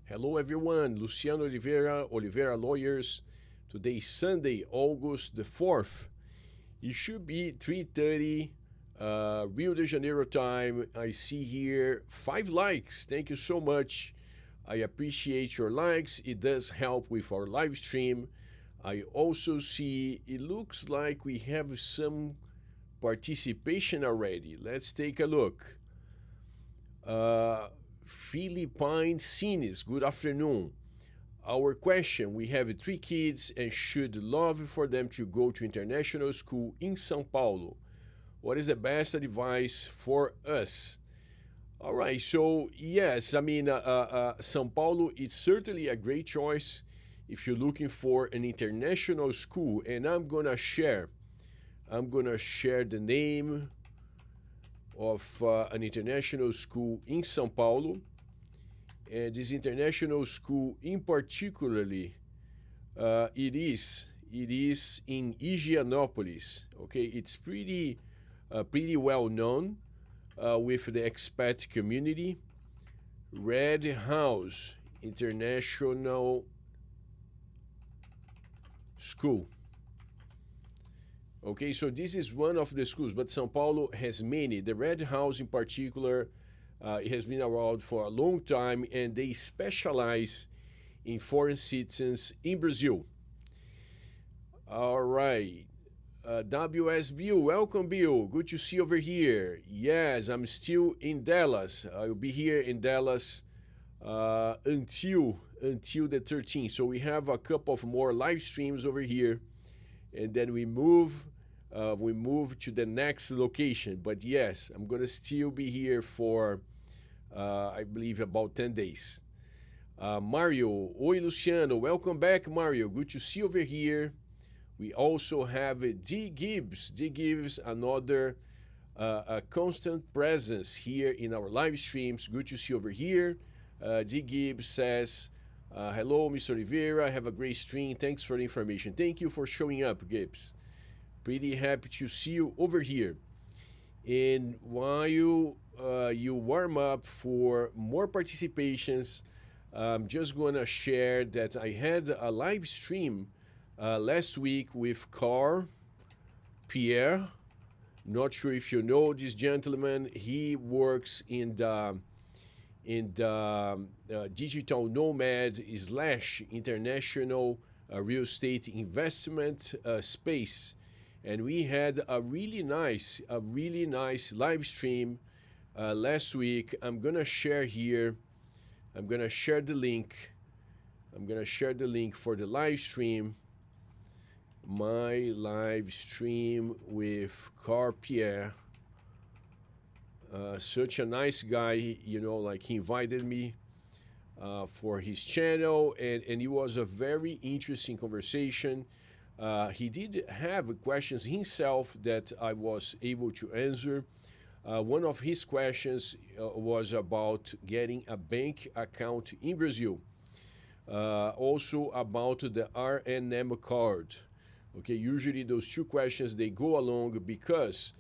Hello everyone, Luciano Oliveira Lawyers. Today is Sunday, August the 4th. It should be 3:30 Rio de Janeiro time. I see here 5 likes. Thank you so much. I appreciate your likes. It does help with our live stream. I also see it looks like we have some participation already. Let's take a look. Philippine Cines, good afternoon. Our question, we have 3 kids and should love for them to go to international school in São Paulo. What is the best advice for us? All right, so yes, São Paulo is certainly a great choice if you're looking for an international school, and I'm gonna share the name of an international school in São Paulo. And this international school in particularly, it is in Higienópolis. Okay, it's pretty well known with the expat community. Red House International School. Okay, so this is one of the schools, but São Paulo has many. The Red House in particular, it has been around for a long time, and they specialize in foreign citizens in Brazil. All right. WS Bill, welcome Bill. Good to see you over here. Yes, I'm still in Dallas. I will be here in Dallas until the 13th. So we have a couple of more live streams over here, and then we move to the next location. But yes, I'm gonna still be here for I believe about 10 days. Mario, oi Luciano, welcome back Mario. Good to see you over here. We also have D Gibbs. D Gibbs, another a constant presence here in our live streams. Good to see you over here. D Gibbs says, hello, Mr. Oliveira. Have a great stream. Thanks for the information. Thank you for showing up, Gibbs. Pretty happy to see you over here. And while you warm up for more participations, I'm just going to share that I had a live stream last week with Carl Pierre. Not sure if you know this gentleman. He works in the digital nomad / international real estate investment space, and we had a really nice live stream last week. I'm gonna share here. I'm gonna share the link. I'm gonna share the link for the live stream. My live stream with Carl Pierre. Such a nice guy, you know, like he invited me for his channel, and it was a very interesting conversation. He did have questions himself that I was able to answer. One of his questions was about getting a bank account in Brazil. Also about the RNM card. Okay, usually those 2 questions, they go along because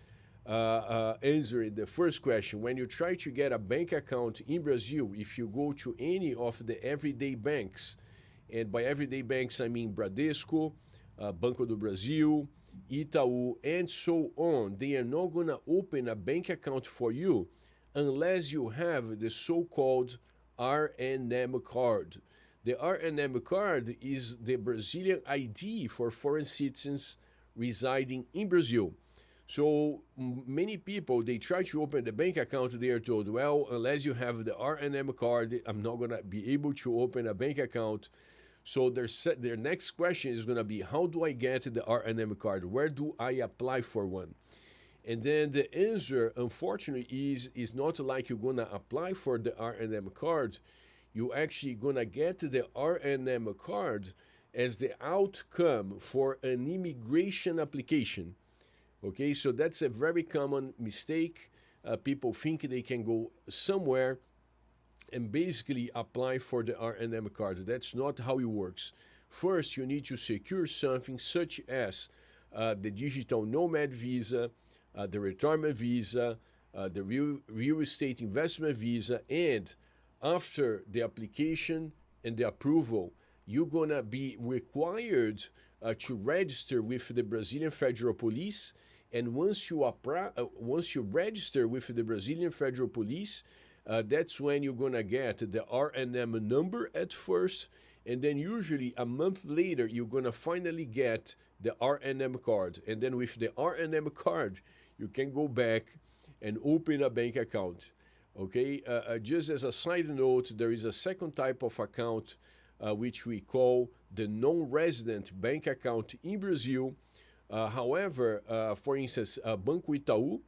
answering the first question, when you try to get a bank account in Brazil, if you go to any of the everyday banks, and by everyday banks I mean Bradesco, Banco do Brasil, Itaú, and so on, they are not going to open a bank account for you unless you have the so-called RNM card. The RNM card is the Brazilian ID for foreign citizens residing in Brazil. So many people, they try to open the bank account, they are told, well, unless you have the RNM card, I'm not going to be able to open a bank account. So their next question is going to be, how do I get the RNM card? Where do I apply for one? And then the answer, unfortunately, is not like you're going to apply for the RNM card. You're actually going to get the RNM card as the outcome for an immigration application. Okay, so that's a very common mistake. People think they can go somewhere and basically apply for the RNM card. That's not how it works. First, you need to secure something such as the digital nomad visa, the retirement visa, the real estate investment visa, and after the application and the approval, you're gonna be required to register with the Brazilian Federal Police. And once you register with the Brazilian Federal Police, that's when you're gonna get the RNM number at first, and then usually a month later you're gonna finally get the RNM card. And then with the RNM card, you can go back and open a bank account. Okay, just as a side note, there is a second type of account which we call the non-resident bank account in Brazil. However, for instance, Banco Itaú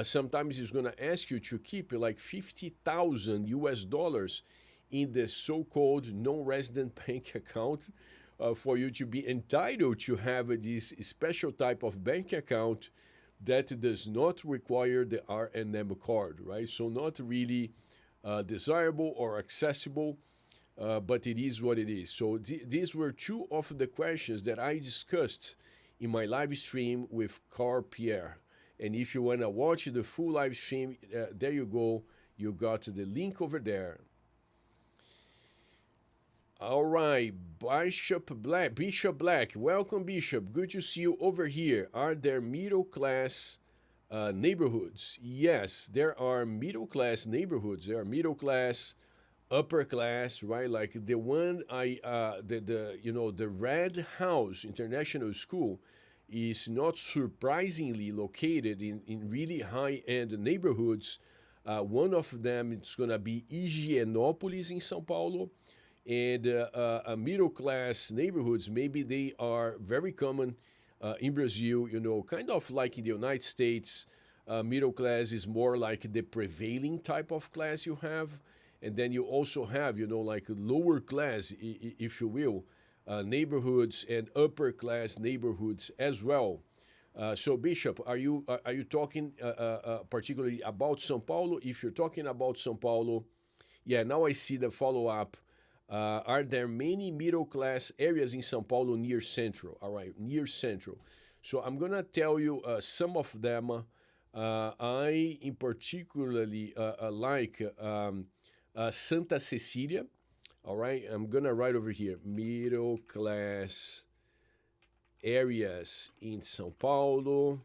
sometimes is going to ask you to keep like 50,000 US dollars in the so-called non-resident bank account for you to be entitled to have this special type of bank account that does not require the RNM card, right? So not really desirable or accessible, but it is what it is. So these were two of the questions that I discussed in my live stream with Carl Pierre. And if you want to watch the full live stream, there you go. You got the link over there. All right, Bishop Black, welcome, Bishop. Good to see you over here. Are there middle class neighborhoods? Yes, there are middle class neighborhoods. There are middle class, upper class, right? Like the one the Red House International School is not surprisingly located in really high end neighborhoods. One of them is gonna be Higienópolis in São Paulo. And middle class neighborhoods, maybe they are very common in Brazil, kind of like in the United States. Middle class is more like the prevailing type of class you have. And then you also have, like lower class, if you will, neighborhoods and upper class neighborhoods as well. So Bishop, are you talking particularly about São Paulo? If you're talking about São Paulo, yeah, now I see the follow-up. Are there many middle class areas in São Paulo near Central? All right, near Central. So I'm gonna tell you some of them. I in particularly like Santa Cecília. All right, I'm gonna write over here middle class areas in São Paulo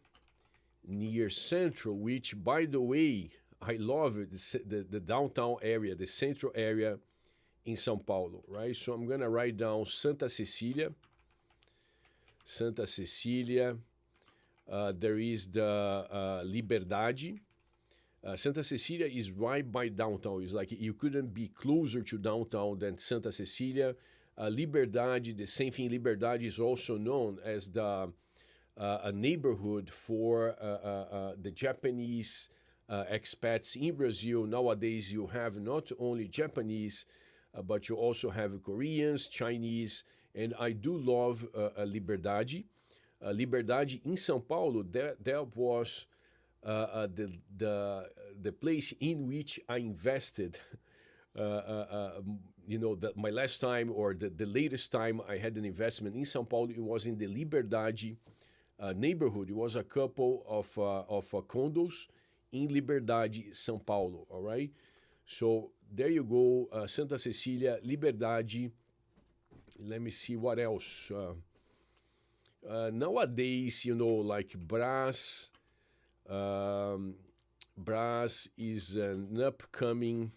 near Central, which by the way, I love it, the downtown area, the central area in São Paulo, right? So I'm gonna write down Santa Cecília. Santa Cecília. There is the Liberdade. Santa Cecília is right by downtown. It's like you couldn't be closer to downtown than Santa Cecília. Liberdade, the same thing. Liberdade is also known as a neighborhood for the Japanese expats in Brazil. Nowadays, you have not only Japanese, but you also have Koreans, Chinese, and I do love Liberdade. Liberdade in São Paulo, that was the place in which I invested. My last time or the latest time I had an investment in São Paulo, it was in the Liberdade neighborhood. It was a couple of condos in Liberdade, São Paulo, all right? So there you go, Santa Cecília, Liberdade. Let me see what else. Nowadays, like Brás. Brás is an upcoming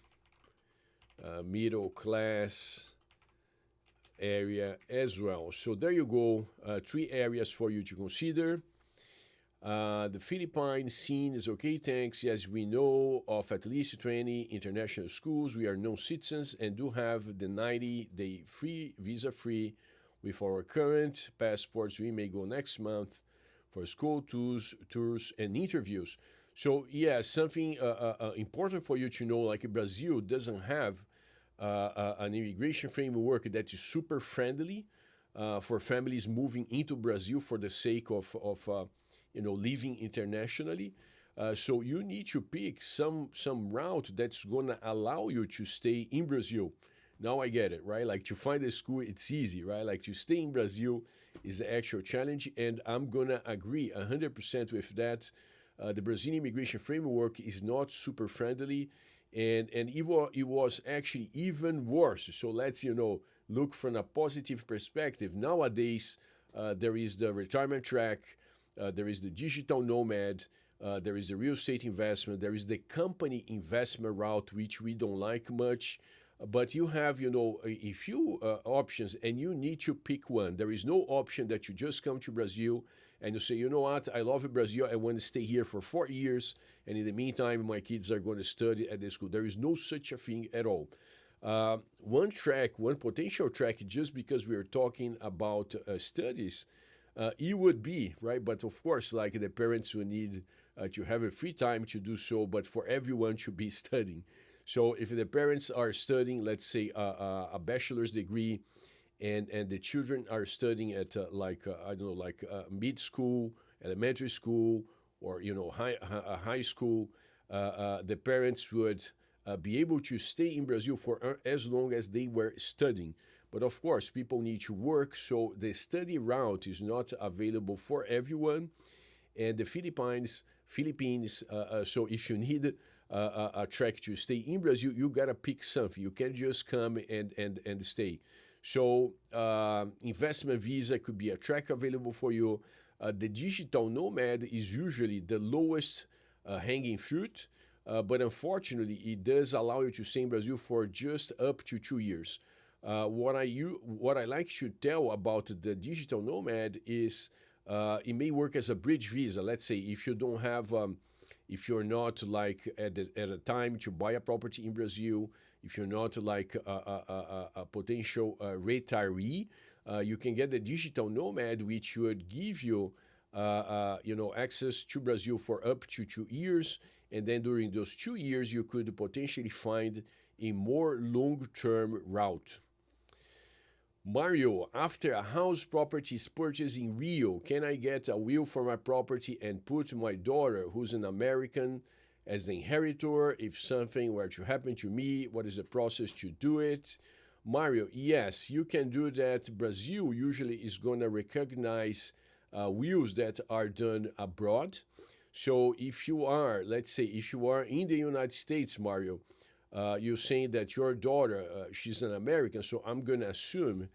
middle class area as well. So there you go, 3 areas for you to consider. The Philippine scene is okay, thanks. Yes, we know of at least 20 international schools. We are non-citizens and do have the 90-day free, visa-free with our current passports. We may go next month for school tours and interviews. So, yeah, something important for you to know, like Brazil doesn't have an immigration framework that is super friendly for families moving into Brazil for the sake of living internationally. So you need to pick some route that's gonna allow you to stay in Brazil. Now I get it, right? Like to find a school, it's easy, right? Like to stay in Brazil is the actual challenge, and I'm gonna agree 100% with that. The Brazilian immigration framework is not super friendly, and it was actually even worse. So let's look from a positive perspective. Nowadays, there is the retirement track, there is the digital nomad, there is the real estate investment, there is the company investment route, which we don't like much. But you have, a few options, and you need to pick one. There is no option that you just come to Brazil and you say, you know what, I love Brazil, I want to stay here for 4 years, and in the meantime, my kids are going to study at the school. There is no such a thing at all. One potential track, just because we are talking about studies, it would be, right? But of course, like the parents will need to have a free time to do so, but for everyone to be studying. So if the parents are studying, let's say, a bachelor's degree, and the children are studying at I don't know, like mid school, elementary school, or high school, the parents would be able to stay in Brazil for as long as they were studying. But of course, people need to work, so the study route is not available for everyone. And the Philippines. So if you need a track to stay in Brazil, you gotta pick something. You can't just come and stay. So investment visa could be a track available for you. The digital nomad is usually the lowest hanging fruit, but unfortunately, it does allow you to stay in Brazil for just up to 2 years. What I like to tell about the digital nomad is it may work as a bridge visa. Let's say if you don't have if you're not like at a time to buy a property in Brazil, if you're not like a potential retiree, you can get the digital nomad, which would give you access to Brazil for up to 2 years, and then during those 2 years you could potentially find a more long-term route. Mario, after a house property is purchased in Rio, can I get a will for my property and put my daughter, who's an American, as the inheritor if something were to happen to me? What is the process to do it? Mario, yes, you can do that. Brazil usually is going to recognize wills that are done abroad. So if you are, let's say, if you are in the United States, Mario, you're saying that your daughter, she's an American, so I'm going to assume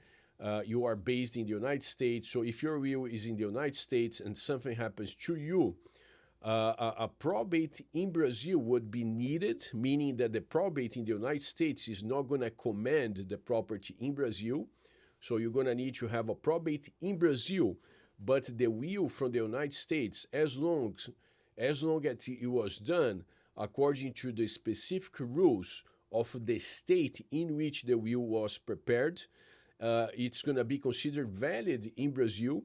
you are based in the United States. So if your will is in the United States and something happens to you, a probate in Brazil would be needed, meaning that the probate in the United States is not going to command the property in Brazil. So you're going to need to have a probate in Brazil, but the will from the United States, as long as it was done according to the specific rules of the state in which the will was prepared, it's going to be considered valid in Brazil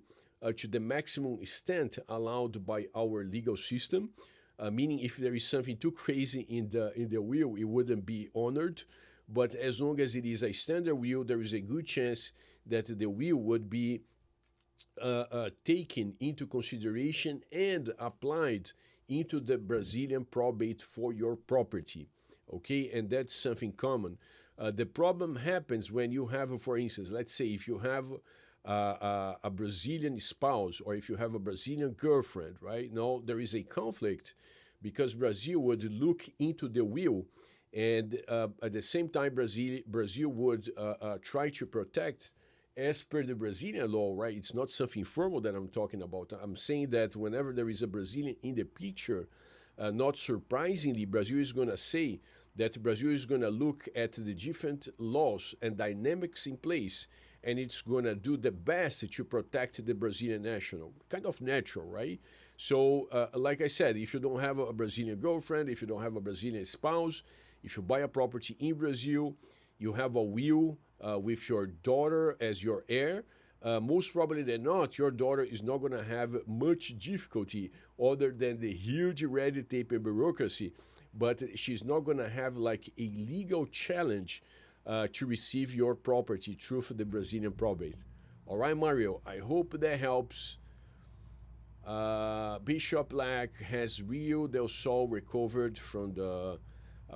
to the maximum extent allowed by our legal system. Meaning, if there is something too crazy in the will, it wouldn't be honored. But as long as it is a standard will, there is a good chance that the will would be taken into consideration and applied into the Brazilian probate for your property. Okay, and that's something common. The problem happens when you have, for instance, let's say if you have a Brazilian spouse, or if you have a Brazilian girlfriend, right? No, there is a conflict because Brazil would look into the will, and at the same time, Brazil would try to protect as per the Brazilian law, right? It's not something formal that I'm talking about. I'm saying that whenever there is a Brazilian in the picture, not surprisingly, Brazil is going to say that Brazil is going to look at the different laws and dynamics in place, and it's going to do the best to protect the Brazilian national. Kind of natural, right? So, like I said, if you don't have a Brazilian girlfriend, if you don't have a Brazilian spouse, if you buy a property in Brazil, you have a will with your daughter as your heir, most probably than not, your daughter is not going to have much difficulty other than the huge red tape and bureaucracy, but she's not going to have like a legal challenge to receive your property through the Brazilian probate. All right, Mario, I hope that helps. Bishop Black, has Rio del Sol recovered from the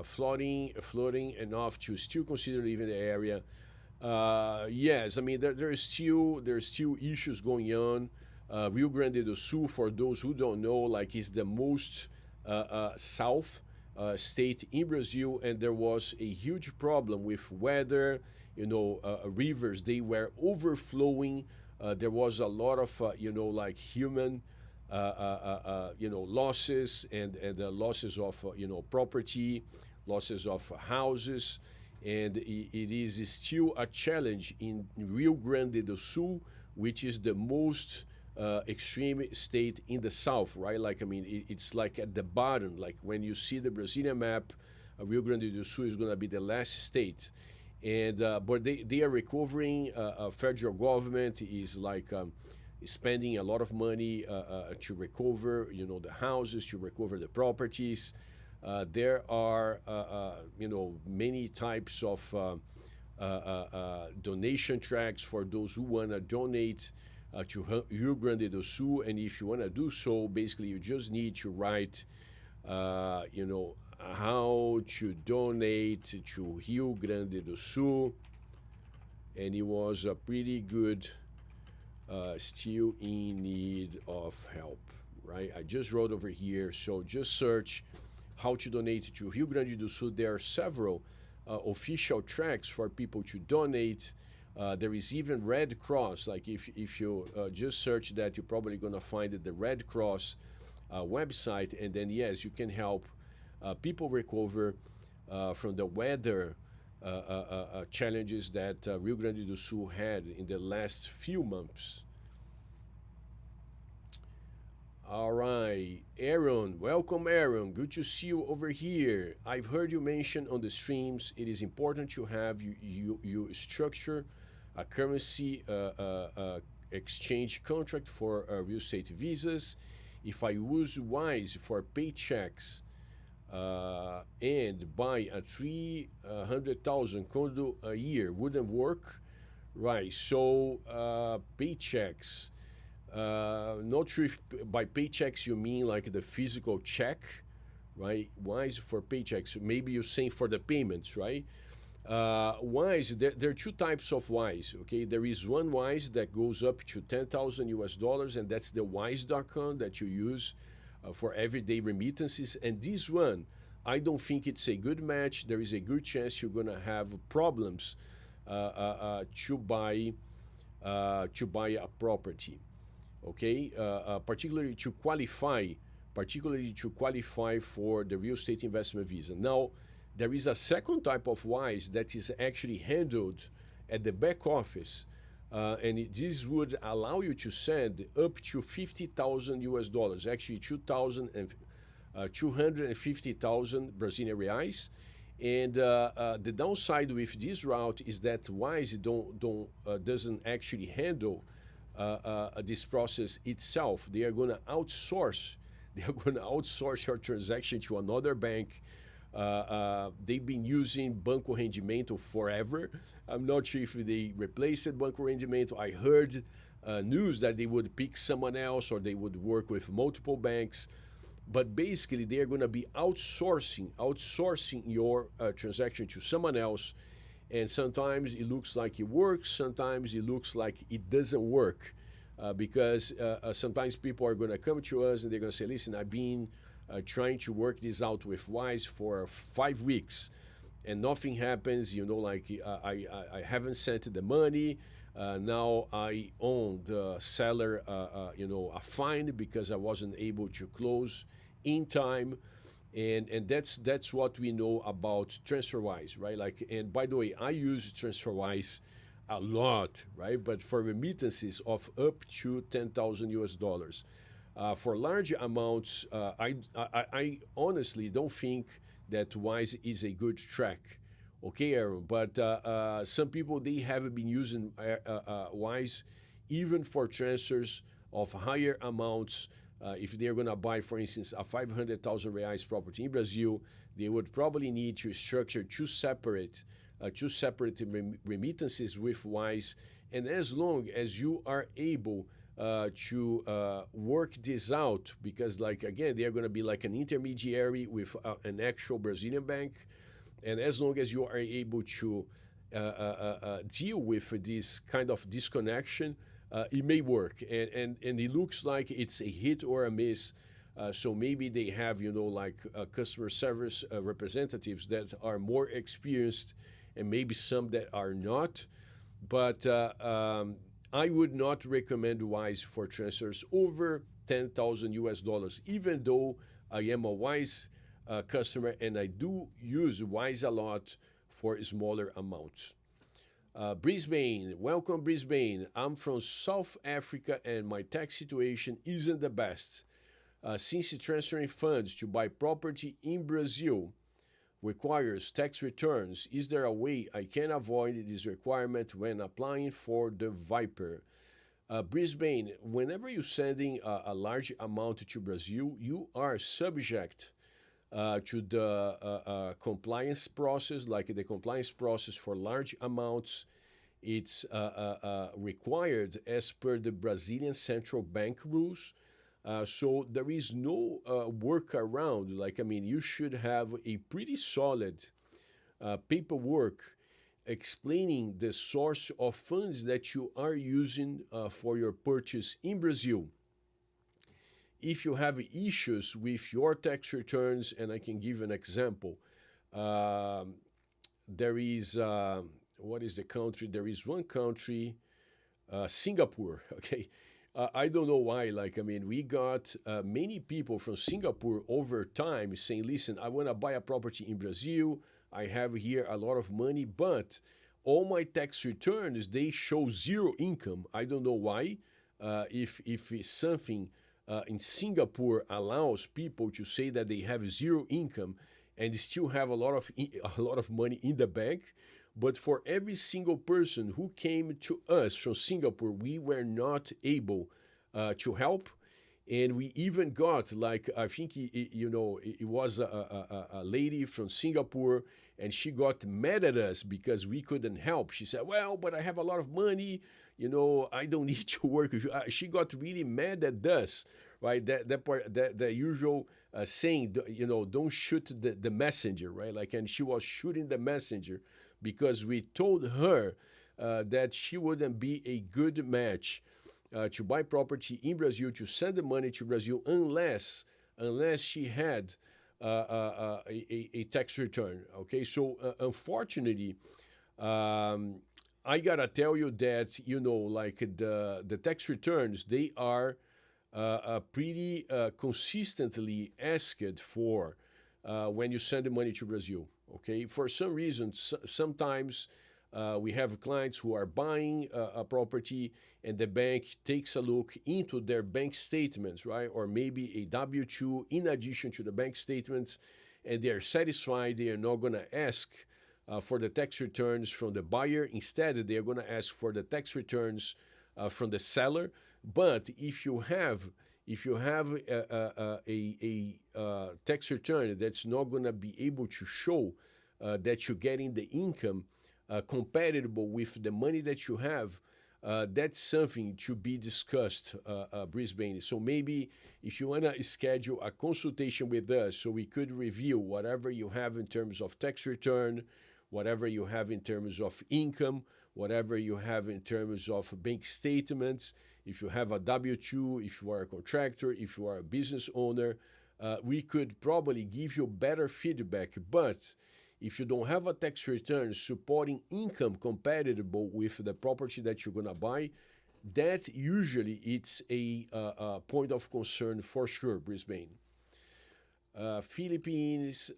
flooding enough to still consider leaving the area? Yes, I mean there's still issues going on. Rio Grande do Sul, for those who don't know, like is the most south state in Brazil, and there was a huge problem with weather. Rivers, they were overflowing. There was a lot of like human losses, and losses of property, losses of houses, and it is still a challenge in Rio Grande do Sul, which is the most extreme state in the south, right? Like, I mean, it's like at the bottom. Like when you see the Brazilian map, Rio Grande do Sul is going to be the last state. And but they are recovering. Federal government is like spending a lot of money to recover, the houses, to recover the properties. There are, many types of donation tracks for those who want to donate to Rio Grande do Sul. And if you want to do so, basically you just need to write, how to donate to Rio Grande do Sul. And it was a pretty good, still in need of help, right? I just wrote over here. So just search how to donate to Rio Grande do Sul. There are several official tracks for people to donate. There is even Red Cross. Like if you just search that, you're probably going to find the Red Cross website. And then, yes, you can help people recover from the weather challenges that Rio Grande do Sul had in the last few months. All right, Aaron, welcome, Aaron. Good to see you over here. I've heard you mention on the streams it is important to have you structure a currency exchange contract for real estate visas. If I use Wise for paychecks and buy a 300,000 condo a year, wouldn't work, right? So paychecks. Not sure if by paychecks you mean like the physical check, right? Wise for paychecks. Maybe you're saying for the payments, right? Wise, there are two types of Wise, okay? There is one Wise that goes up to 10,000 US dollars, and that's the Wise.com that you use for everyday remittances. And this one, I don't think it's a good match. There is a good chance you're gonna have problems to buy a property. Okay, particularly to qualify for the real estate investment visa. Now, there is a second type of Wise that is actually handled at the back office, and this would allow you to send up to 50,000 US dollars, actually 250,000 Brazilian reais. And the downside with this route is that Wise doesn't actually handle this process itself. They are going to outsource. They are going to outsource your transaction to another bank. They've been using Banco Rendimento forever. I'm not sure if they replaced Banco Rendimento. I heard news that they would pick someone else or they would work with multiple banks. But basically, they are going to be outsourcing your transaction to someone else. And sometimes it looks like it works, sometimes it looks like it doesn't work. Because sometimes people are going to come to us and they're going to say, listen, I've been trying to work this out with Wise for 5 weeks and nothing happens, like I haven't sent the money. Now I owe the seller, a fine because I wasn't able to close in time. And that's what we know about TransferWise, right? Like, and by the way, I use TransferWise a lot, right? But for remittances of up to 10,000 US dollars, for large amounts, I honestly don't think that Wise is a good track. Okay, Aaron, but some people, they have been using Wise even for transfers of higher amounts. If they're going to buy, for instance, a 500,000 reais property in Brazil, they would probably need to structure two separate remittances with Wise. And as long as you are able to work this out, because, like, again, they're going to be like an intermediary with an actual Brazilian bank. And as long as you are able to deal with this kind of disconnection, it may work. And it looks like it's a hit or a miss So maybe they have, like customer service representatives that are more experienced, and maybe some that are not. But I would not recommend Wise for transfers over 10,000 US dollars, even though I am a Wise customer and I do use Wise a lot for smaller amounts. Brisbane, welcome Brisbane. I'm from South Africa and my tax situation isn't the best. Since transferring funds to buy property in Brazil requires tax returns, is there a way I can avoid this requirement when applying for the Viper? Brisbane, whenever you're sending a large amount to Brazil, you are subject to the compliance process, like the compliance process for large amounts. It's required as per the Brazilian Central Bank rules. So there is no workaround. Like, I mean, you should have a pretty solid paperwork explaining the source of funds that you are using for your purchase in Brazil. If you have issues with your tax returns, and I can give an example, there is, what is the country? There is one country, Singapore, okay? I don't know why, like, I mean, we got many people from Singapore over time saying, listen, I want to buy a property in Brazil. I have here a lot of money, but all my tax returns, they show zero income. I don't know why. If it's something in Singapore allows people to say that they have zero income and still have a lot of money in the bank. But for every single person who came to us from Singapore, we were not able to help. And we even got, like, I think, it was a lady from Singapore, and she got mad at us because we couldn't help. She said, well, but I have a lot of money. I don't need to work with you. She got really mad at us, right? That usual saying, don't shoot the messenger, right? Like, and she was shooting the messenger because we told her that she wouldn't be a good match to buy property in Brazil, to send the money to Brazil, unless she had a tax return. Okay, so unfortunately, I gotta tell you that like the tax returns, they are pretty consistently asked for when you send the money to Brazil. Okay, for some reason, sometimes we have clients who are buying a property and the bank takes a look into their bank statements, right? Or maybe a W-2 in addition to the bank statements, and they are satisfied. They are not going to ask for the tax returns from the buyer. Instead, they are going to ask for the tax returns from the seller. But if you have a tax return that's not going to be able to show that you're getting the income compatible with the money that you have, that's something to be discussed, Brisbane. So maybe if you want to schedule a consultation with us so we could review whatever you have in terms of tax return, whatever you have in terms of income, whatever you have in terms of bank statements, if you have a W-2, if you are a contractor, if you are a business owner, we could probably give you better feedback. But if you don't have a tax return supporting income compatible with the property that you're going to buy, that usually it's a point of concern for sure, Brisbane. Philippines,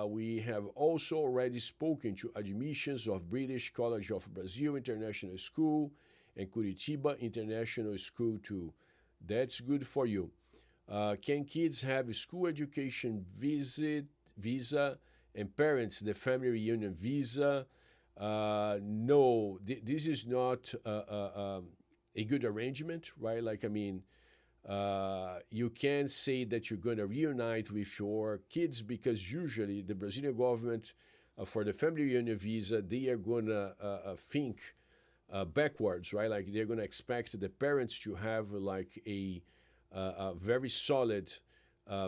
we have also already spoken to admissions of British College of Brazil International School and Curitiba International School too. That's good for you. Can kids have school education visa and parents the family reunion visa? No, this is not a good arrangement, right? Like, I mean, you can say that you're going to reunite with your kids because usually the Brazilian government, for the family reunion visa, they are going to think backwards, right? Like, they're going to expect the parents to have like a very solid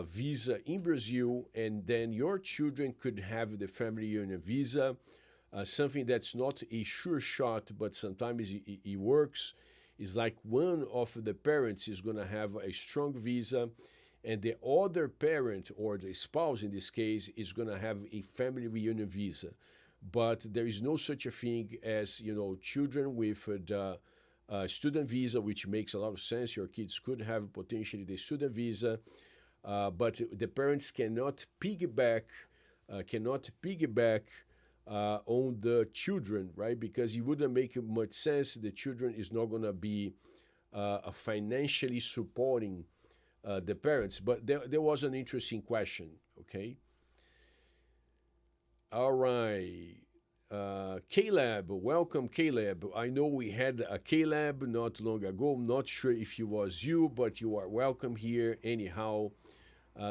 visa in Brazil, and then your children could have the family reunion visa, something that's not a sure shot, but sometimes it works. Is like one of the parents is going to have a strong visa and the other parent or the spouse in this case is going to have a family reunion visa. But there is no such a thing as children with the student visa, which makes a lot of sense. Your kids could have potentially the student visa, but the parents cannot piggyback on the children, right? Because it wouldn't make much sense. The children is not going to be financially supporting the parents. But there was an interesting question, okay? All right. Caleb, welcome, Caleb. I know we had a Caleb not long ago. I'm not sure if it was you, but you are welcome here anyhow.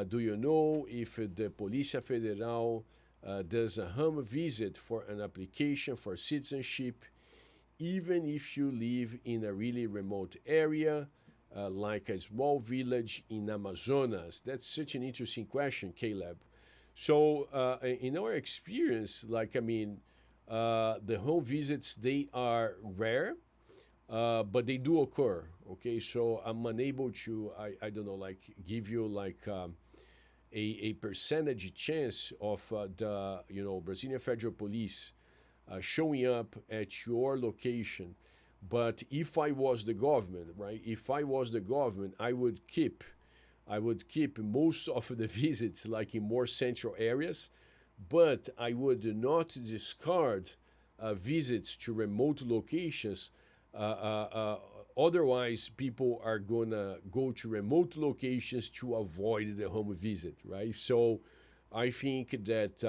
Do you know if the Polícia Federal does a home visit for an application for citizenship, even if you live in a really remote area, like a small village in Amazonas? That's such an interesting question, Caleb. So, in our experience, the home visits, they are rare, but they do occur. Okay, so I'm unable to, I don't know, like give you a percentage chance of the Brazilian Federal Police showing up at your location. But if I was the government, right? If I was the government, I would keep most of the visits like in more central areas, but I would not discard visits to remote locations. Uh, uh, uh, Otherwise, people are gonna go to remote locations to avoid the home visit, right? So, I think that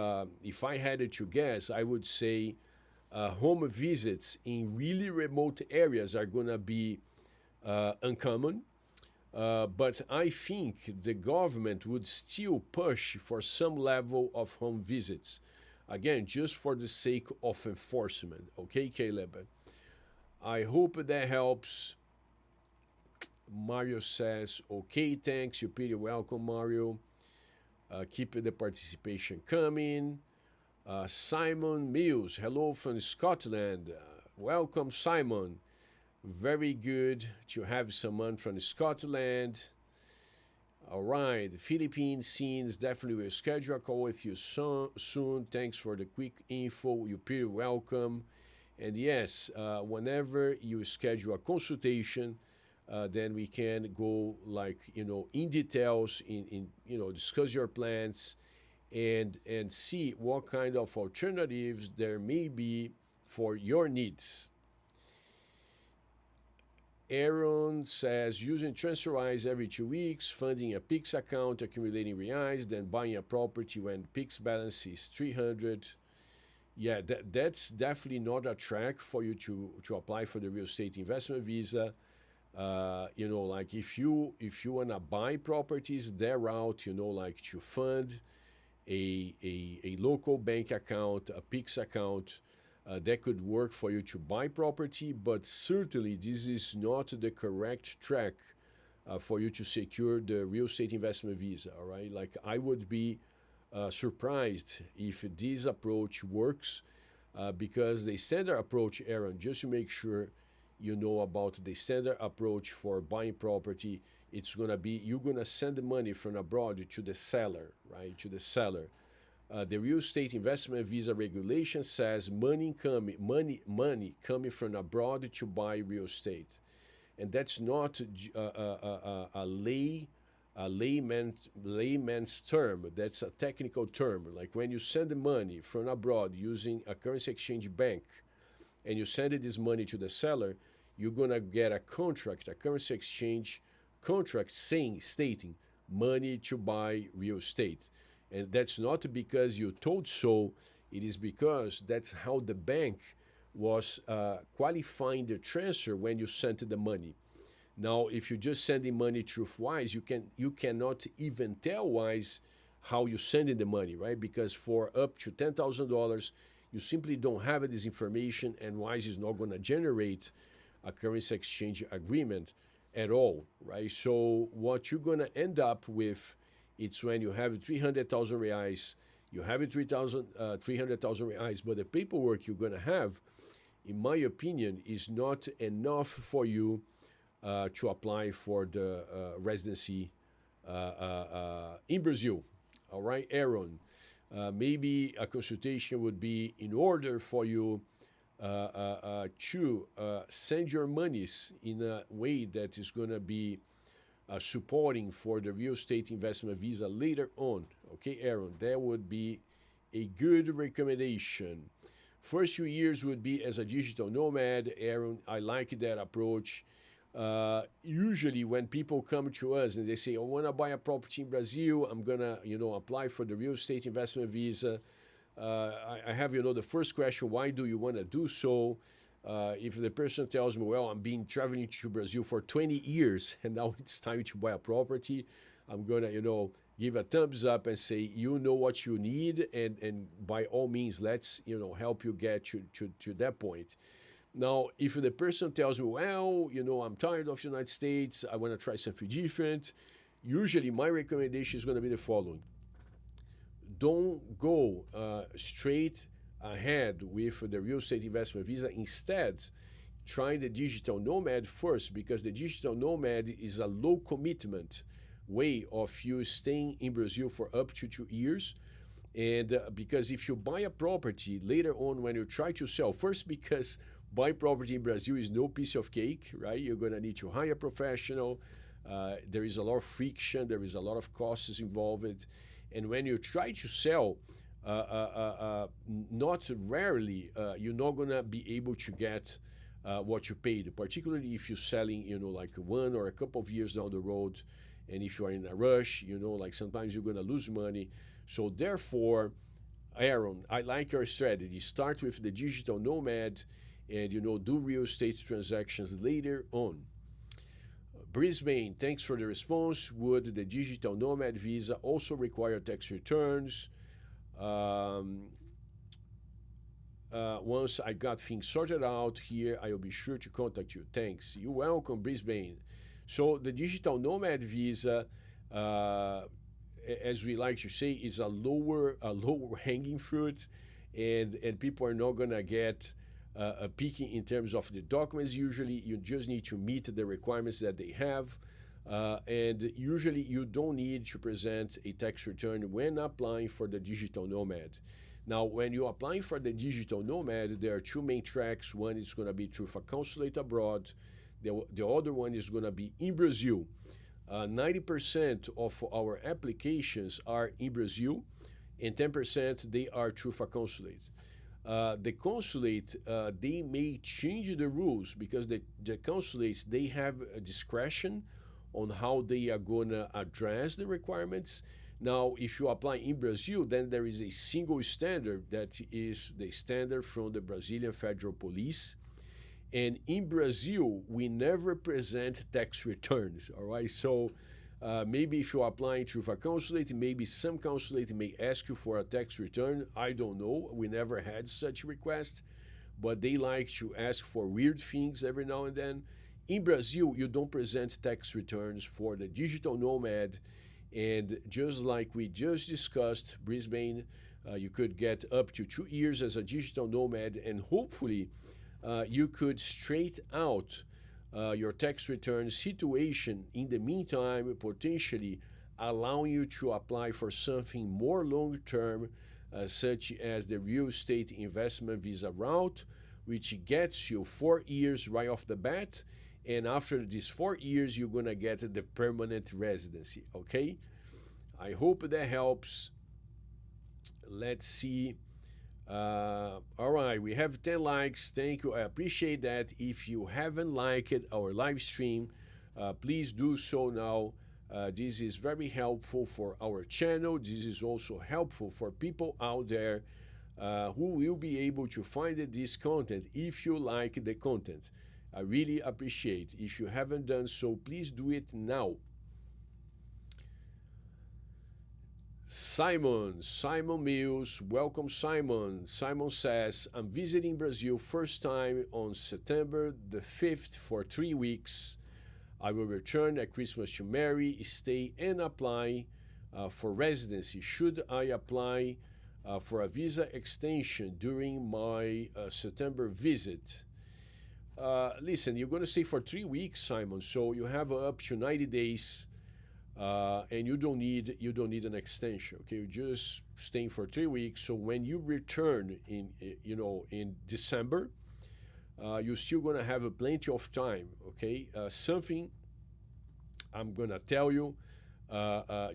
if I had it to guess, I would say home visits in really remote areas are gonna be uncommon. But I think the government would still push for some level of home visits. Again, just for the sake of enforcement. Okay, Caleb? I hope that helps. Mario says, okay, thanks. You're pretty welcome, Mario. Keep the participation coming. Simon Mills, hello from Scotland. Welcome, Simon. Very good to have someone from Scotland. All right, the Philippine scenes definitely will schedule a call with you soon. Thanks for the quick info. You're pretty welcome. And yes, whenever you schedule a consultation, then we can go in details, discuss your plans and see what kind of alternatives there may be for your needs. Aaron says, using TransferWise every 2 weeks, funding a Pix account, accumulating reais, then buying a property when Pix balance is 300. Yeah, that's definitely not a track for you to apply for the real estate investment visa. If you want to buy properties, that route, to fund a local bank account, a Pix account, that could work for you to buy property, but certainly this is not the correct track for you to secure the real estate investment visa, all right? Like, I would be surprised if this approach works, because the standard approach, Aaron, just to make sure you know about the standard approach for buying property, it's going to be you're going to send the money from abroad to the seller, right? To the seller. The real estate investment visa regulation says money coming from abroad to buy real estate, and that's not a layman's term. That's a technical term. Like when you send the money from abroad using a currency exchange bank, and you send this money to the seller, you're gonna get a currency exchange contract stating money to buy real estate. And that's not because you told so, it is because that's how the bank was qualifying the transfer when you sent the money. Now, if you just sending money through Wise, you cannot even tell Wise how you sending the money, right? Because for up to $10,000, you simply don't have this information, and Wise is not going to generate a currency exchange agreement at all, right? So what you're going to end up with, it's when you have 300,000 reais, you have 300,000 reais, but the paperwork you're going to have, in my opinion, is not enough for you to apply for the residency in Brazil. All right, Aaron. Maybe a consultation would be in order for you to send your monies in a way that is going to be supporting for the real estate investment visa later on. Okay, Aaron, that would be a good recommendation. First few years would be as a digital nomad. Aaron, I like that approach. Usually when people come to us and they say, I want to buy a property in Brazil, I'm going to, apply for the real estate investment visa. I have, the first question, why do you want to do so? If the person tells me, well, I've been traveling to Brazil for 20 years and now it's time to buy a property, I'm going to, give a thumbs up and say, you know what you need, and by all means, let's, help you get to that point. Now, if the person tells me, well, I'm tired of the United States, I want to try something different, usually my recommendation is going to be the following. Don't go straight ahead with the real estate investment visa. Instead, try the digital nomad first, because the digital nomad is a low commitment way of you staying in Brazil for up to 2 years. And because if you buy a property later on when you try to sell, first because buying property in Brazil is no piece of cake, right? You're going to need to hire a professional. There is a lot of friction. There is a lot of costs involved. And when you try to sell, not rarely, you're not going to be able to get what you paid, particularly if you're selling, like 1 or a couple of years down the road. And if you are in a rush, like sometimes you're going to lose money. So therefore, Aaron, I like your strategy. Start with the digital nomad and, do real estate transactions later on. Brisbane, thanks for the response. Would the digital nomad visa also require tax returns? Once I got things sorted out here, I will be sure to contact you. Thanks. You're welcome, Brisbane. So the digital nomad visa, as we like to say, is a lower hanging fruit, and people are not gonna get a picky in terms of the documents. Usually, you just need to meet the requirements that they have, and usually you don't need to present a tax return when applying for the digital nomad. Now, when you're applying for the digital nomad, there are 2 main tracks. One is going to be through a consulate abroad. The other one is going to be in Brazil. 90% of our applications are in Brazil, and 10% they are through a consulate. The consulate, they may change the rules because the consulates, they have a discretion on how they are going to address the requirements. Now, if you apply in Brazil, then there is a single standard that is the standard from the Brazilian Federal Police. And in Brazil, we never present tax returns, all right? So maybe if you're applying through a consulate, maybe some consulate may ask you for a tax return. I don't know. We never had such request, but they like to ask for weird things every now and then. In Brazil, you don't present tax returns for the digital nomad. And just like we just discussed, Brisbane, you could get up to 2 years as a digital nomad, and hopefully you could straight out your tax return situation in the meantime, potentially allowing you to apply for something more long-term, such as the real estate investment visa route, which gets you 4 years right off the bat. And after these 4 years, you're going to get the permanent residency, okay? I hope that helps. Let's see. All right, we have 10 likes. Thank you. I appreciate that. If you haven't liked our live stream, please do so now. This is very helpful for our channel. This is also helpful for people out there who will be able to find this content if you like the content. I really appreciate. If you haven't done so, please do it now. Simon Mills, welcome Simon. Simon says, I'm visiting Brazil first time on September the 5th for 3 weeks. I will return at Christmas to marry, stay, and apply for residency. Should I apply for a visa extension during my September visit? Listen, you're going to stay for 3 weeks, Simon, so you have up to 90 days and you don't need an extension. Okay, you just staying for 3 weeks. So when you return in in December, you're still gonna have a plenty of time. Okay, something I'm gonna tell you.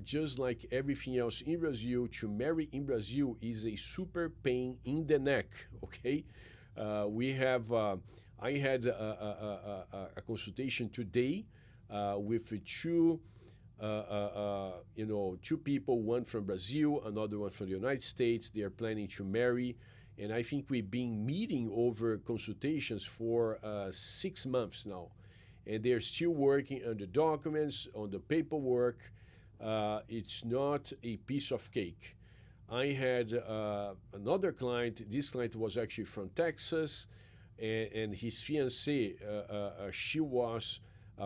Just like everything else in Brazil, to marry in Brazil is a super pain in the neck. Okay, we have. I had a consultation today with two. Two people, one from Brazil, another one from the United States. They are planning to marry, and I think we've been meeting over consultations for 6 months now, and they're still working on the documents, on the paperwork. It's not a piece of cake. I had another client. This client was actually from Texas, and his fiancée, she was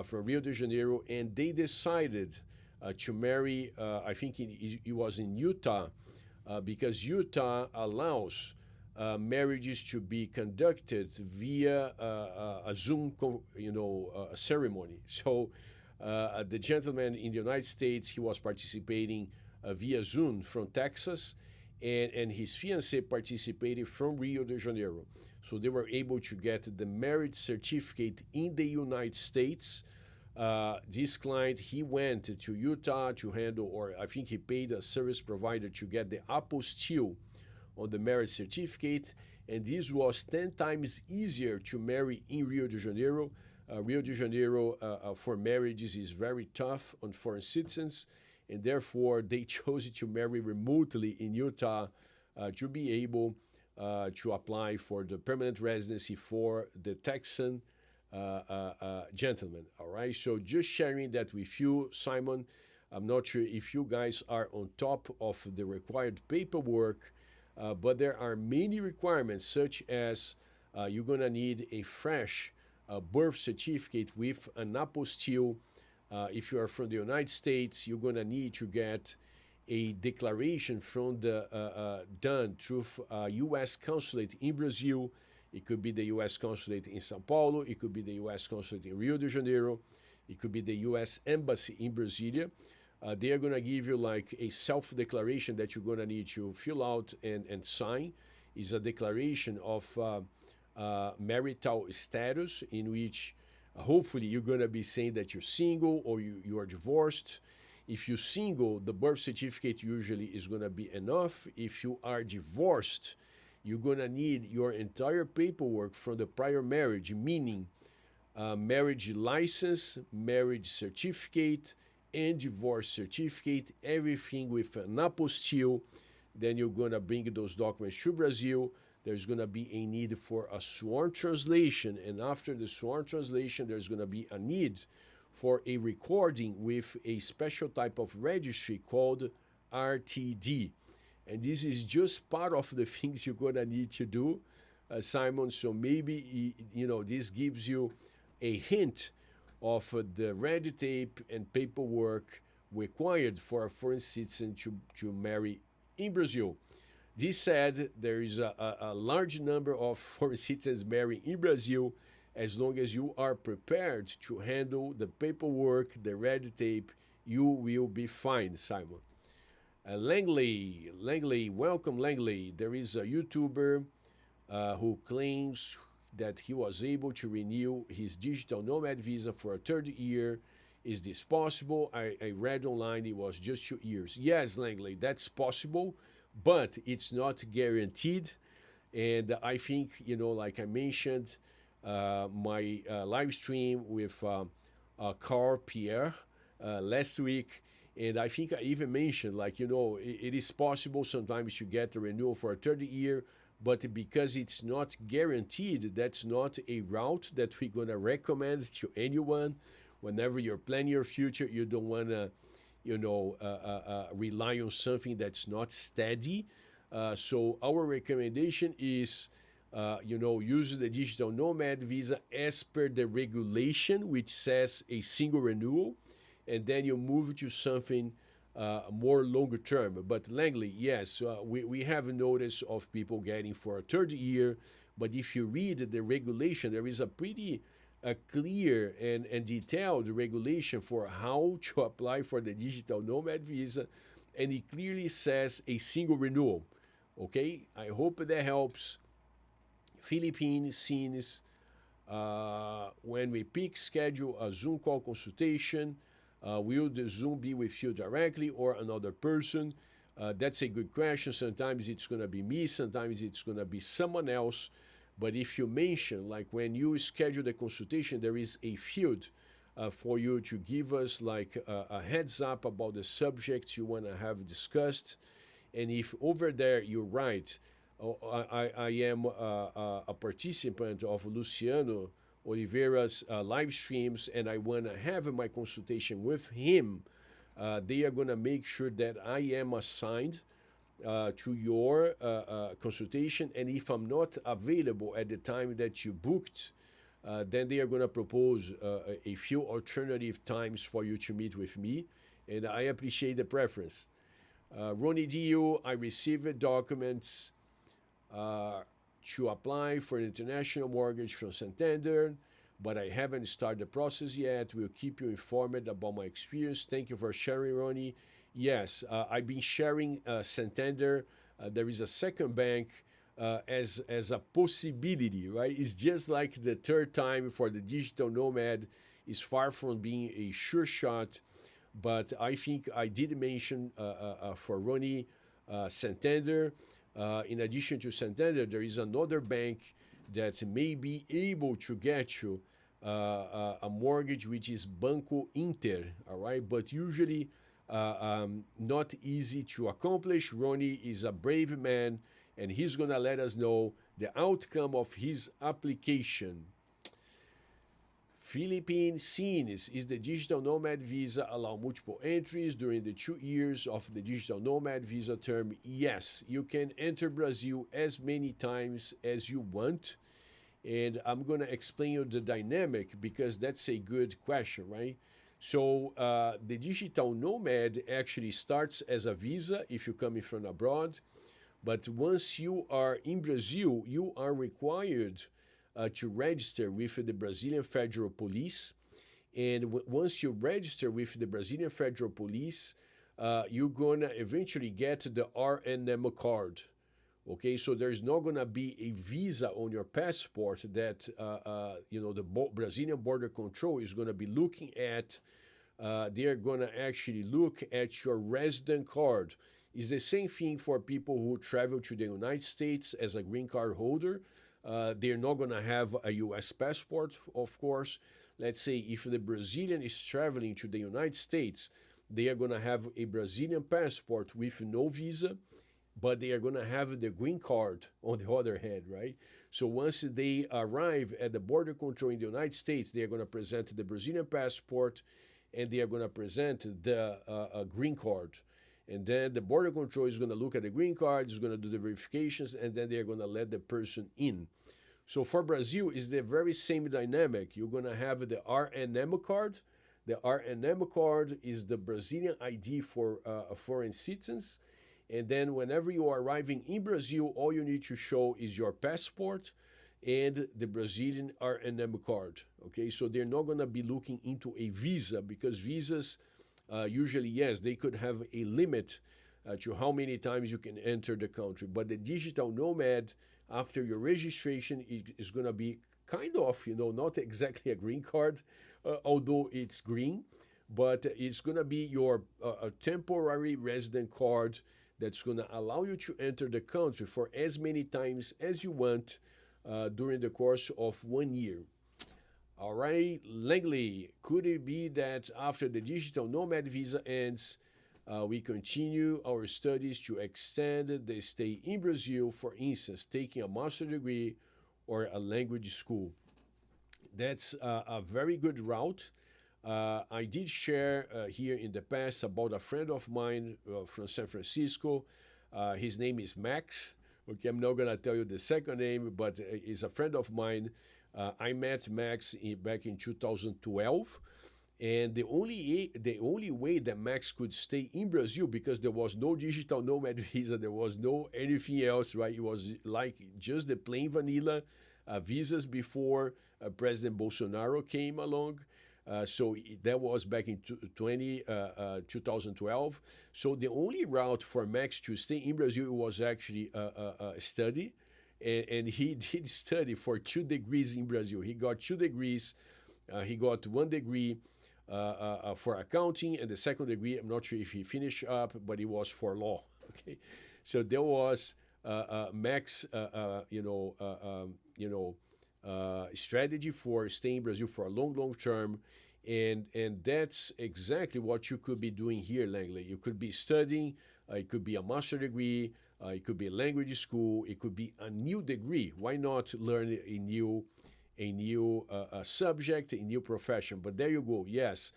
from Rio de Janeiro, and they decided to marry. I think it was in Utah, because Utah allows marriages to be conducted via a Zoom, ceremony. So the gentleman in the United States, he was participating via Zoom from Texas, and his fiancée participated from Rio de Janeiro. So they were able to get the marriage certificate in the United States. This client, he went to Utah to handle, or I think he paid a service provider to get the apostille on the marriage certificate, and this was 10 times easier to marry in Rio de Janeiro. Rio de Janeiro for marriages is very tough on foreign citizens, and therefore they chose to marry remotely in Utah to be able to apply for the permanent residency for the Texan gentleman. All right, so just sharing that with you, Simon. I'm not sure if you guys are on top of the required paperwork, but there are many requirements, such as you're going to need a fresh birth certificate with an apostille. If you are from the United States, you're going to need to get a declaration from the done through U.S. consulate in Brazil. It could be the U.S. consulate in São Paulo. It could be the U.S. consulate in Rio de Janeiro. It could be the U.S. embassy in Brasilia. They are going to give you like a self-declaration that you're going to need to fill out and sign. Is a declaration of marital status, in which hopefully you're going to be saying that you're single or you are divorced. If you're single, the birth certificate usually is going to be enough. If you are divorced, you're going to need your entire paperwork from the prior marriage, meaning marriage license, marriage certificate, and divorce certificate, everything with an apostille. Then you're going to bring those documents to Brazil. There's going to be a need for a sworn translation, and after the sworn translation, there's going to be a need for a recording with a special type of registry called RTD. And this is just part of the things you're going to need to do, Simon. So maybe, this gives you a hint of the red tape and paperwork required for a foreign citizen to marry in Brazil. This said, there is a large number of foreign citizens marrying in Brazil, as long as you are prepared to handle the paperwork, the red tape, you will be fine, Simon. Langley, welcome, Langley. There is a YouTuber who claims that he was able to renew his digital nomad visa for a third year. Is this possible? I read online it was just 2 years. Yes, Langley, that's possible, but it's not guaranteed. And I think, like I mentioned, my live stream with Carl Pierre last week, and I think I even mentioned, it is possible sometimes to get a renewal for a third year, but because it's not guaranteed, that's not a route that we're going to recommend to anyone. Whenever you're planning your future, you don't want to, rely on something that's not steady. So our recommendation is, use the digital nomad visa as per the regulation, which says a single renewal, and then you move to something more longer term. But Langley, yes, we have a notice of people getting for a third year, but if you read the regulation, there is a pretty a clear and detailed regulation for how to apply for the digital nomad visa, and it clearly says a single renewal. Okay, I hope that helps. Philippine scenes. When we pick schedule a Zoom call consultation, will the Zoom be with you directly or another person? That's a good question. Sometimes it's going to be me, sometimes it's going to be someone else. But if you mention, like when you schedule the consultation, there is a field for you to give us like a heads up about the subjects you want to have discussed. And if over there you write, oh, I am a participant of Luciano Oliveira's live streams and I want to have my consultation with him, they are going to make sure that I am assigned to your consultation. And if I'm not available at the time that you booked, then they are going to propose a few alternative times for you to meet with me. And I appreciate the preference. Ronnie Dio, I received documents to apply for an international mortgage from Santander, but I haven't started the process yet. We'll keep you informed about my experience. Thank you for sharing, Ronnie. Yes, I've been sharing Santander. There is a second bank as a possibility, right? It's just like the third time for the digital nomad. Is far from being a sure shot, but I think I did mention for Ronnie Santander. In addition to Santander, there is another bank that may be able to get you a mortgage, which is Banco Inter, all right? But usually not easy to accomplish. Ronnie is a brave man, and he's going to let us know the outcome of his application. Philippine scenes. Is the digital nomad visa allow multiple entries during the 2 years of the digital nomad visa term? Yes, you can enter Brazil as many times as you want. And I'm going to explain you the dynamic because that's a good question, right? So the digital nomad actually starts as a visa if you're coming from abroad. But once you are in Brazil, you are required to register with the Brazilian Federal Police. And once you register with the Brazilian Federal Police, you're going to eventually get the RNM card. Okay, so there's not going to be a visa on your passport that, the Brazilian Border Control is going to be looking at. They're going to actually look at your resident card. It's the same thing for people who travel to the United States as a green card holder. They're not going to have a U.S. passport, of course. Let's say if the Brazilian is traveling to the United States, they are going to have a Brazilian passport with no visa, but they are going to have the green card on the other hand, right? So once they arrive at the border control in the United States, they are going to present the Brazilian passport and they are going to present the green card. And then the border control is going to look at the green card, is going to do the verifications, and then they're going to let the person in. So for Brazil, it's the very same dynamic. You're going to have the RNM card. The RNM card is the Brazilian ID for foreign citizens. And then whenever you are arriving in Brazil, all you need to show is your passport and the Brazilian RNM card. Okay, so they're not going to be looking into a visa because visas usually, yes, they could have a limit to how many times you can enter the country. But the digital nomad, after your registration, is going to be kind of, not exactly a green card, although it's green, but it's going to be your a temporary resident card that's going to allow you to enter the country for as many times as you want during the course of 1 year. All right, Langley, could it be that after the digital nomad visa ends, we continue our studies to extend the stay in Brazil, for instance, taking a master's degree or a language school? That's a very good route. I did share here in the past about a friend of mine from San Francisco. His name is Max. Okay, I'm not going to tell you the second name, but he's a friend of mine. I met Max back in 2012, and the only way that Max could stay in Brazil, because there was no digital nomad visa, there was no anything else, right? It was like just the plain vanilla visas before President Bolsonaro came along. So that was back in 2012. So the only route for Max to stay in Brazil was actually study. And he did study for 2 degrees in Brazil. He got 2 degrees. He got 1 degree for accounting, and the second degree, I'm not sure if he finished up, but it was for law. Okay, so there was Max, strategy for staying in Brazil for a long term, and that's exactly what you could be doing here, Langley. You could be studying. It could be a master degree. It could be a language school. It could be a new degree. Why not learn a new subject, a new profession? But there you go. Yes,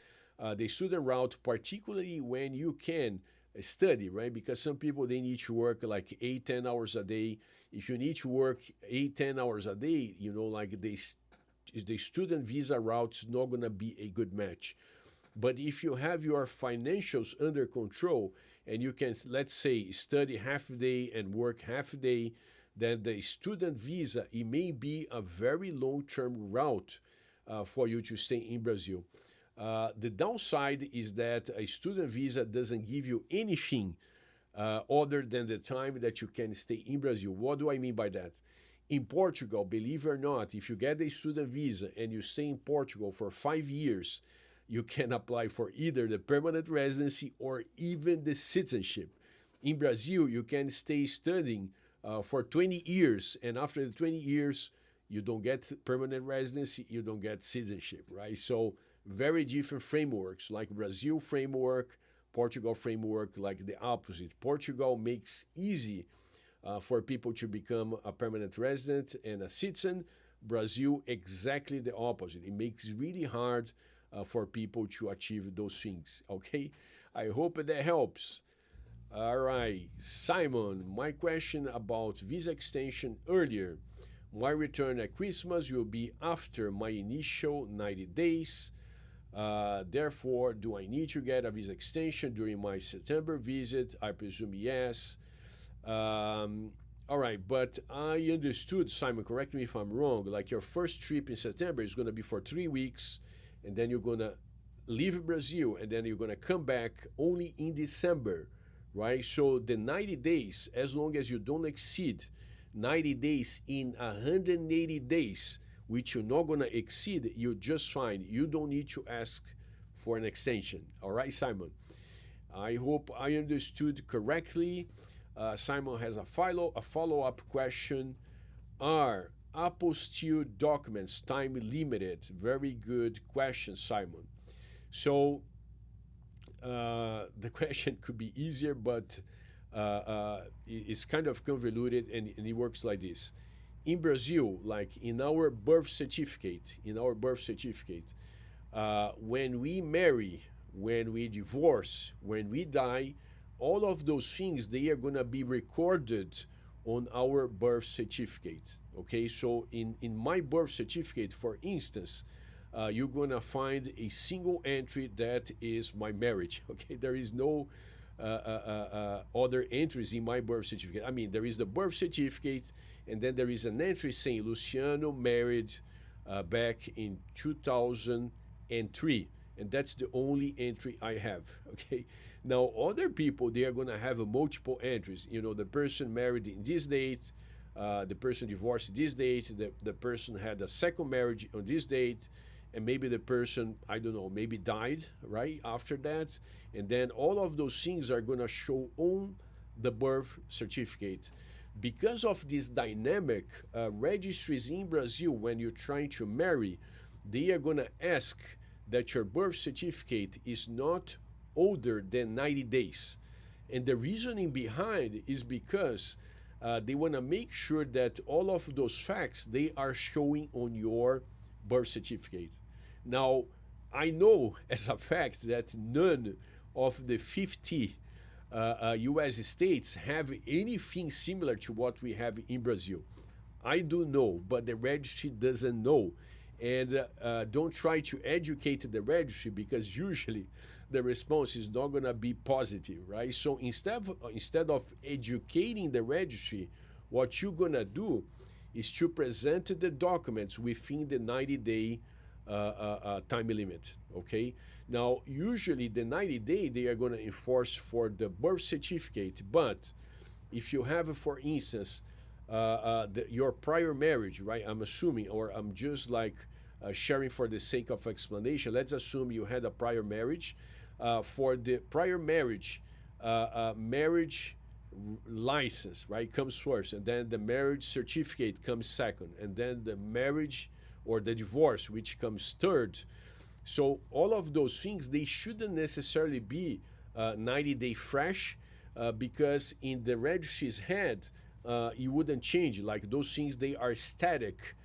the student route, particularly when you can study, right? Because some people, they need to work like 8-10 hours a day. If you need to work 8-10 hours a day, like the student visa route is not going to be a good match. But if you have your financials under control and you can, let's say, study half a day and work half a day, then the student visa, it may be a very long-term route for you to stay in Brazil. The downside is that a student visa doesn't give you anything other than the time that you can stay in Brazil. What do I mean by that? In Portugal, believe it or not, if you get a student visa and you stay in Portugal for 5 years, you can apply for either the permanent residency or even the citizenship. In Brazil, you can stay studying for 20 years, and after the 20 years, you don't get permanent residency, you don't get citizenship, right? So very different frameworks, like Brazil framework, Portugal framework, like the opposite. Portugal makes easy for people to become a permanent resident and a citizen. Brazil, exactly the opposite. It makes it really hard for people to achieve those things, okay? I hope that helps. All right, Simon, my question about visa extension earlier. My return at Christmas will be after my initial 90 days. Therefore, do I need to get a visa extension during my September visit? I presume yes. All right, but I understood, Simon, correct me if I'm wrong, like your first trip in September is going to be for 3 weeks, and then you're going to leave Brazil, and then you're going to come back only in December, right? So the 90 days, as long as you don't exceed 90 days in 180 days, which you're not going to exceed, you're just fine. You don't need to ask for an extension. All right, Simon? I hope I understood correctly. Simon has a follow-up question. Are apostille documents time limited? Very good question, Simon. So the question could be easier, but it's kind of convoluted, and it works like this. In Brazil, like in our birth certificate, when we marry, when we divorce, when we die, all of those things, they are going to be recorded on our birth certificate. Okay, so in my birth certificate, for instance, you're going to find a single entry that is my marriage. Okay, there is no other entries in my birth certificate. I mean, there is the birth certificate, and then there is an entry saying Luciano married back in 2003, and that's the only entry I have. Okay, now other people, they are going to have multiple entries. The person married in this date, the person divorced this date, the person had a second marriage on this date, and maybe the person, I don't know, maybe died right after that, and then all of those things are going to show on the birth certificate. Because of this dynamic, registries in Brazil, when you're trying to marry, they are going to ask that your birth certificate is not older than 90 days. And the reasoning behind is because they want to make sure that all of those facts, they are showing on your birth certificate. Now, I know as a fact that none of the 50 US states have anything similar to what we have in Brazil. I do know, but the registry doesn't know. And don't try to educate the registry, because usually the response is not going to be positive, right? So instead of educating the registry, what you're going to do is to present the documents within the 90-day time limit. Okay. Now, usually the 90-day they are going to enforce for the birth certificate, but if you have, for instance, your prior marriage, right? I'm assuming, or I'm just like sharing for the sake of explanation. Let's assume you had a prior marriage. For the prior marriage, marriage license, right, comes first, and then the marriage certificate comes second, and then the marriage or the divorce, which comes third. So all of those things, they shouldn't necessarily be 90-day fresh, because in the registry's head, it wouldn't change. Like those things, they are static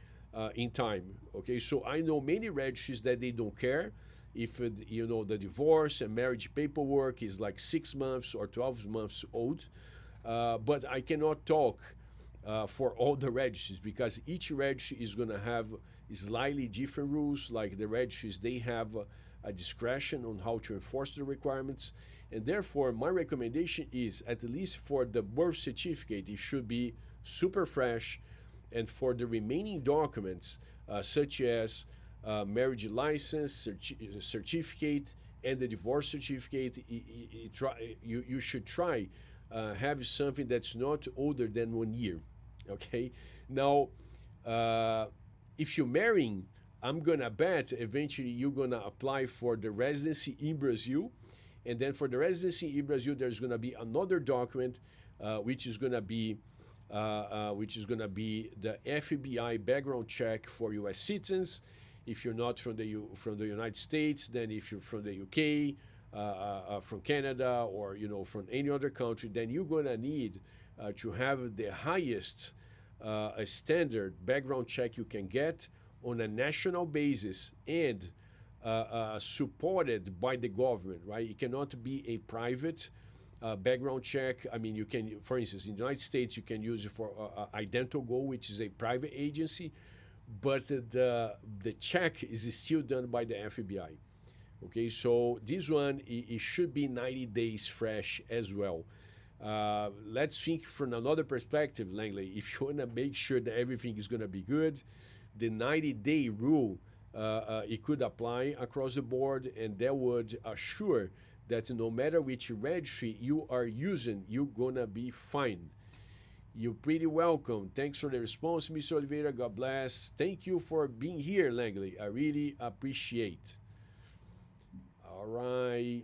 in time. Okay, so I know many registries that they don't care if the divorce and marriage paperwork is like 6 months or 12 months old. But I cannot talk for all the registries, because each registry is going to have slightly different rules. Like the registries, they have a discretion on how to enforce the requirements. And therefore, my recommendation is, at least for the birth certificate, it should be super fresh. And for the remaining documents, such as marriage license, certificate, and the divorce certificate, you should try have something that's not older than 1 year. Okay. Now, if you're marrying, I'm gonna bet eventually you're gonna apply for the residency in Brazil, and then for the residency in Brazil, there's gonna be another document, which is gonna be the FBI background check for U.S. citizens. If you're not from the United States, then if you're from the UK, from Canada, or from any other country, then you're gonna need to have the highest standard background check you can get on a national basis, and supported by the government, right? It cannot be a private background check. I mean, you can, for instance, in the United States, you can use it for Idento-Go, which is a private agency, but the check is still done by the FBI. Okay, so this one, it should be 90 days fresh as well. Let's think from another perspective, Langley. If you want to make sure that everything is going to be good, the 90-day rule, it could apply across the board, and that would assure that no matter which registry you are using, you're going to be fine. You're pretty welcome. Thanks for the response, Mr. Oliveira. God bless. Thank you for being here, Langley. I really appreciate. All right.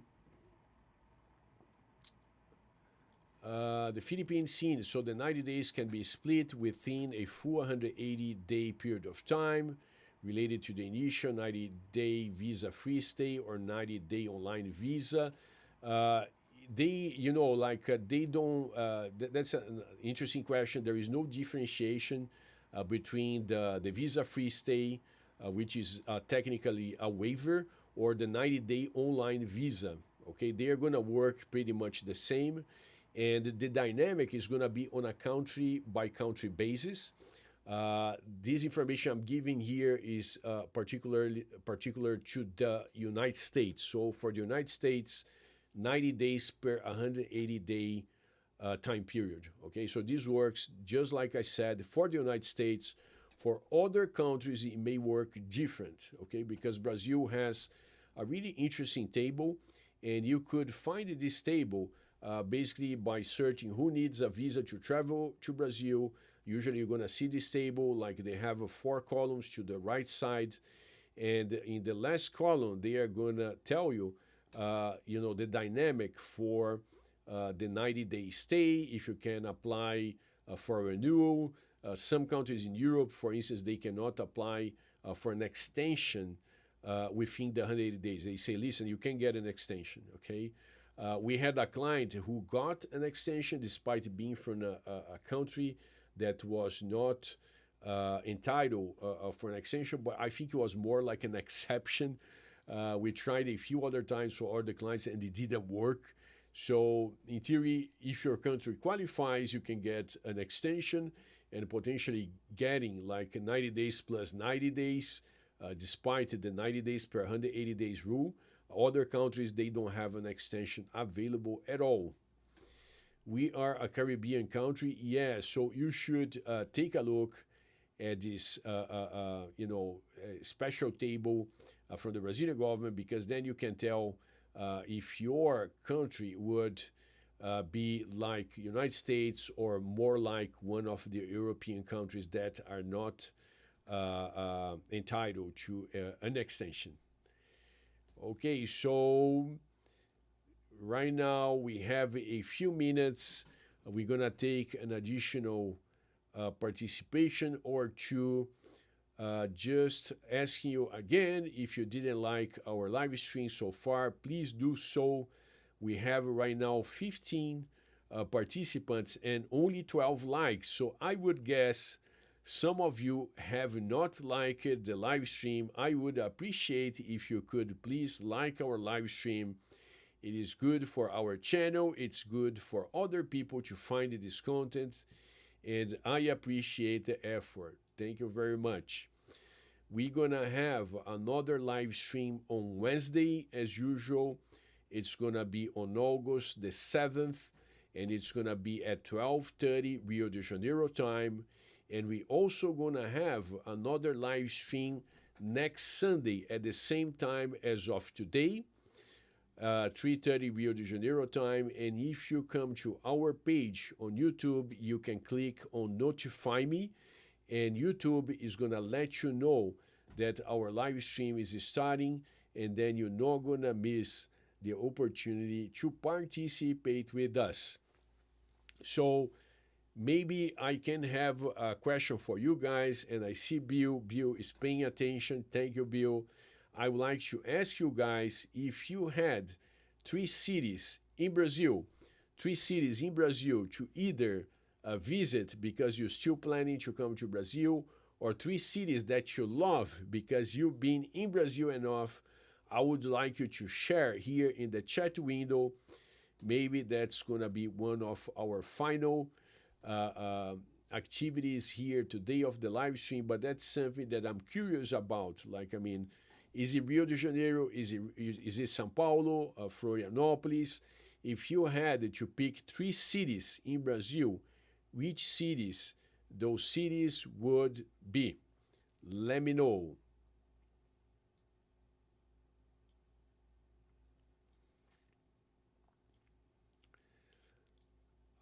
The Philippine scene. So the 90 days can be split within a full 180-day period of time related to the initial 90-day visa-free stay or 90-day online visa. They don't. That's an interesting question. There is no differentiation between the visa-free stay, which is technically a waiver, or the 90-day online visa. Okay, they are going to work pretty much the same, and the dynamic is going to be on a country-by-country basis. This information I'm giving here is particular to the United States. So for the United States, 90 days per 180-day time period. Okay, so this works just like I said for the United States. For other countries, it may work different. Okay, because Brazil has a really interesting table, and you could find this table basically by searching who needs a visa to travel to Brazil. Usually you're going to see this table, like they have 4 columns to the right side, and in the last column they are going to tell you the dynamic for the 90-day stay, if you can apply for a renewal. Some countries in Europe, for instance, they cannot apply for an extension within the 180 days. They say, listen, you can get an extension, okay? We had a client who got an extension despite being from a country that was not entitled for an extension, but I think it was more like an exception. We tried a few other times for other clients and it didn't work. So in theory, if your country qualifies, you can get an extension and potentially getting like 90 days plus 90 days, despite the 90 days per 180 days rule. Other countries, they don't have an extension available at all. We are a Caribbean country, yes, so you should take a look at this, special table from the Brazilian government, because then you can tell if your country would be like United States or more like one of the European countries that are not entitled to an extension. Okay, so right now we have a few minutes. We're gonna take an additional participation or two. Just asking you again, if you didn't like our live stream so far, please do so. We have right now 15 participants and only 12 likes. So I would guess some of you have not liked the live stream. I would appreciate if you could please like our live stream. It is good for our channel. It's good for other people to find this content. And I appreciate the effort. Thank you very much. We're gonna have another live stream on Wednesday as usual. It's gonna be on August the 7th, and it's gonna be at 12:30 Rio de Janeiro time. And we also gonna have another live stream next Sunday at the same time as of today, 3:30 Rio de Janeiro time. And if you come to our page on YouTube, you can click on Notify Me, and YouTube is gonna let you know that our live stream is starting, and then you're not gonna miss the opportunity to participate with us. So maybe I can have a question for you guys, and I see Bill. Bill is paying attention. Thank you, Bill. I would like to ask you guys, if you had three cities in Brazil to either visit because you're still planning to come to Brazil, or three cities that you love because you've been in Brazil enough, I would like you to share here in the chat window. Maybe that's going to be one of our final activities here today of the live stream, but that's something that I'm curious about. Like, I mean, is it Rio de Janeiro? Is it São Paulo, Florianópolis? If you had to pick three cities in Brazil, which cities those cities would be? Let me know.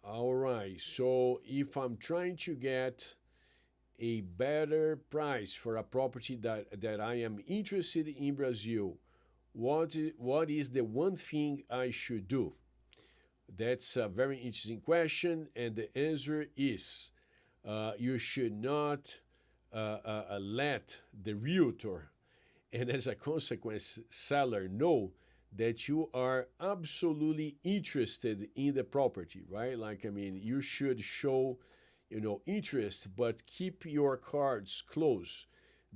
All right, so if I'm trying to get a better price for a property that I am interested in Brazil, what is the one thing I should do? That's a very interesting question, and the answer is you should not let the realtor, and as a consequence, seller, know that you are absolutely interested in the property, right? Like, I mean, you should show, interest, but keep your cards close.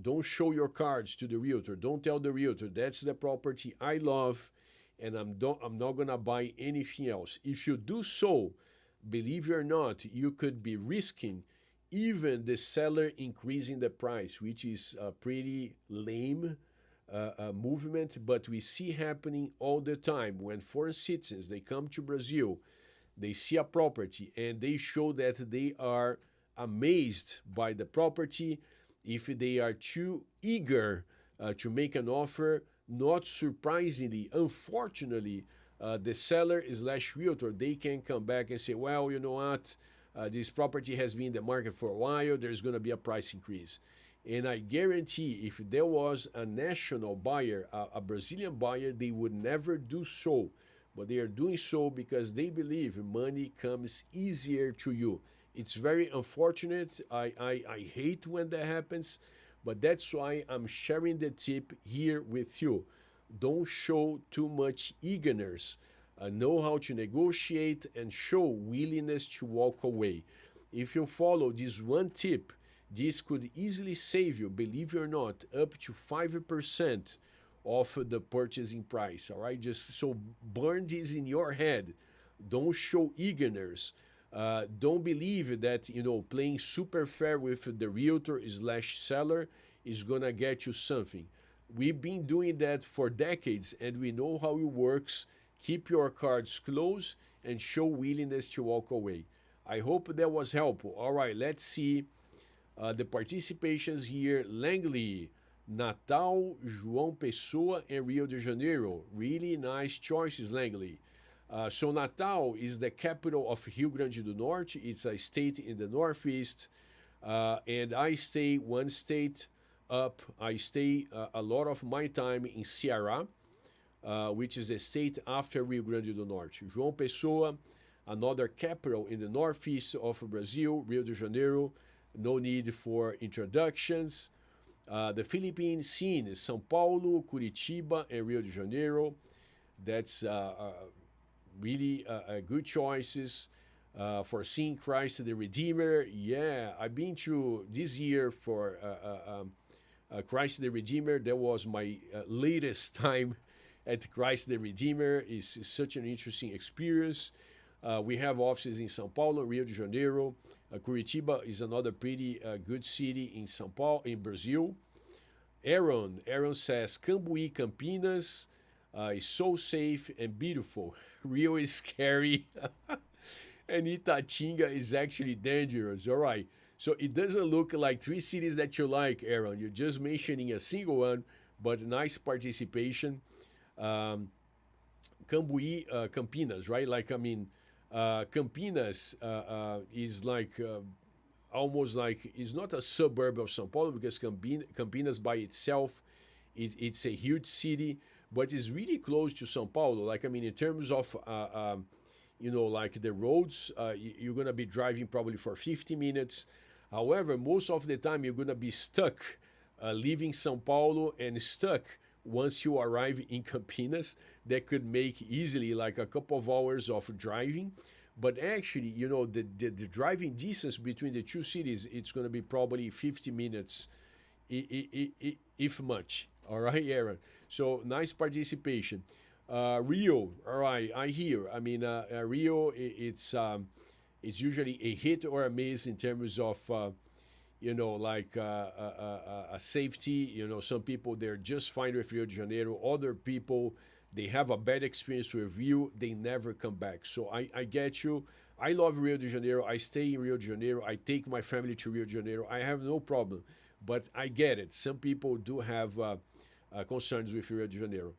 Don't show your cards to the realtor. Don't tell the realtor, that's the property I love, and I'm not gonna buy anything else. If you do so, believe it or not, you could be risking even the seller increasing the price, which is a pretty lame movement, but we see happening all the time. When foreign citizens, they come to Brazil, they see a property and they show that they are amazed by the property. If they are too eager to make an offer, not surprisingly, unfortunately, the seller / realtor, they can come back and say, well, you know what, this property has been in the market for a while, there's going to be a price increase. And I guarantee if there was a national buyer, a Brazilian buyer, they would never do so. But they are doing so because they believe money comes easier to you. It's very unfortunate. I hate when that happens, but that's why I'm sharing the tip here with you. Don't show too much eagerness. Know how to negotiate and show willingness to walk away. If you follow this one tip, this could easily save you, believe it or not, up to 5% of the purchasing price. All right, just so burn this in your head. Don't show eagerness. Don't believe that playing super fair with the realtor / seller is gonna get you something. We've been doing that for decades, and we know how it works. Keep your cards close and show willingness to walk away. I hope that was helpful. All right, let's see The participations here: Langley, Natal, João Pessoa, and Rio de Janeiro. Really nice choices, Langley. So Natal is the capital of Rio Grande do Norte. It's a state in the northeast, and I stay one state up. I stay a lot of my time in Ceará, which is a state after Rio Grande do Norte. João Pessoa, another capital in the northeast of Brazil. Rio de Janeiro, no need for introductions. The Philippine scene is São Paulo, Curitiba, and Rio de Janeiro. That's really good choices for seeing Christ the Redeemer. Yeah, I've been to this year for Christ the Redeemer. That was my latest time at Christ the Redeemer. It's such an interesting experience. We have offices in São Paulo, Rio de Janeiro. Curitiba is another pretty good city in São Paulo, in Brazil. Aaron says Cambuí, Campinas is so safe and beautiful. Rio is scary. And Itatinga is actually dangerous. All right. So it doesn't look like three cities that you like, Aaron. You're just mentioning a single one, but nice participation. Cambuí, Campinas, right? Like, I mean, Campinas is like almost like, it's not a suburb of São Paulo, because Campinas by itself it's a huge city, but it's really close to São Paulo. Like, I mean, in terms of like the roads, you're gonna be driving probably for 50 minutes. However, most of the time you're gonna be stuck leaving São Paulo and stuck once you arrive in Campinas. That could make easily like a couple of hours of driving. But actually, the driving distance between the two cities, it's going to be probably 50 minutes, if much. All right, Aaron. So nice participation. Rio, all right, I hear. I mean, Rio, it's usually a hit or a miss in terms of, like a safety. Some people, they're just fine with Rio de Janeiro. Other people, they have a bad experience with Rio, they never come back. So I get you. I love Rio de Janeiro. I stay in Rio de Janeiro. I take my family to Rio de Janeiro. I have no problem. But I get it. Some people do have concerns with Rio de Janeiro.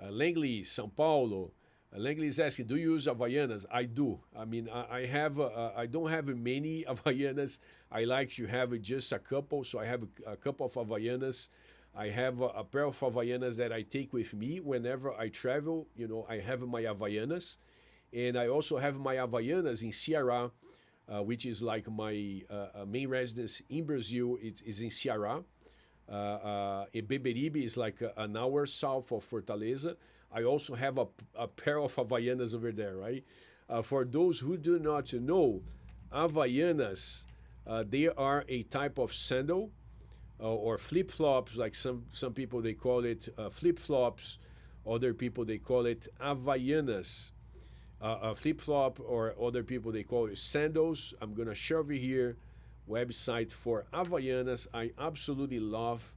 Langley, São Paulo. Langley is asking, do you use Havaianas? I do. I mean, I don't have many Havaianas. I like to have just a couple. So I have a couple of Havaianas. I have a pair of Havaianas that I take with me whenever I travel. I have my Havaianas. And I also have my Havaianas in Ceará, which is like my main residence in Brazil. It's in Ceará. Beberibe is like an hour south of Fortaleza. I also have a pair of Havaianas over there, right? For those who do not know, Havaianas, they are a type of sandal. Or flip-flops, like some people, they call it flip-flops. Other people, they call it Havaianas. Flip-flop, or other people, they call it sandals. I'm going to share over here website for Havaianas. I absolutely love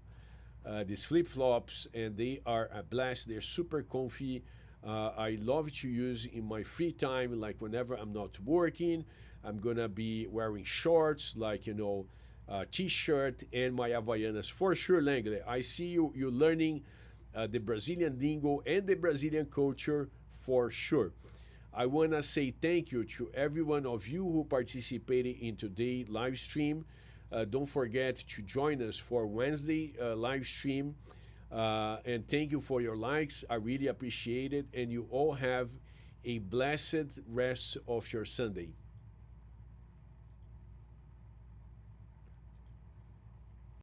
these flip-flops, and they are a blast. They're super comfy. I love to use in my free time, like whenever I'm not working. I'm going to be wearing shorts, like, t-shirt and my Havaianas for sure. Langley, I see you learning the Brazilian lingo and the Brazilian culture for sure. I want to say thank you to every one of you who participated in today's live stream. Don't forget to join us for Wednesday live stream. And thank you for your likes. I really appreciate it. And you all have a blessed rest of your Sunday.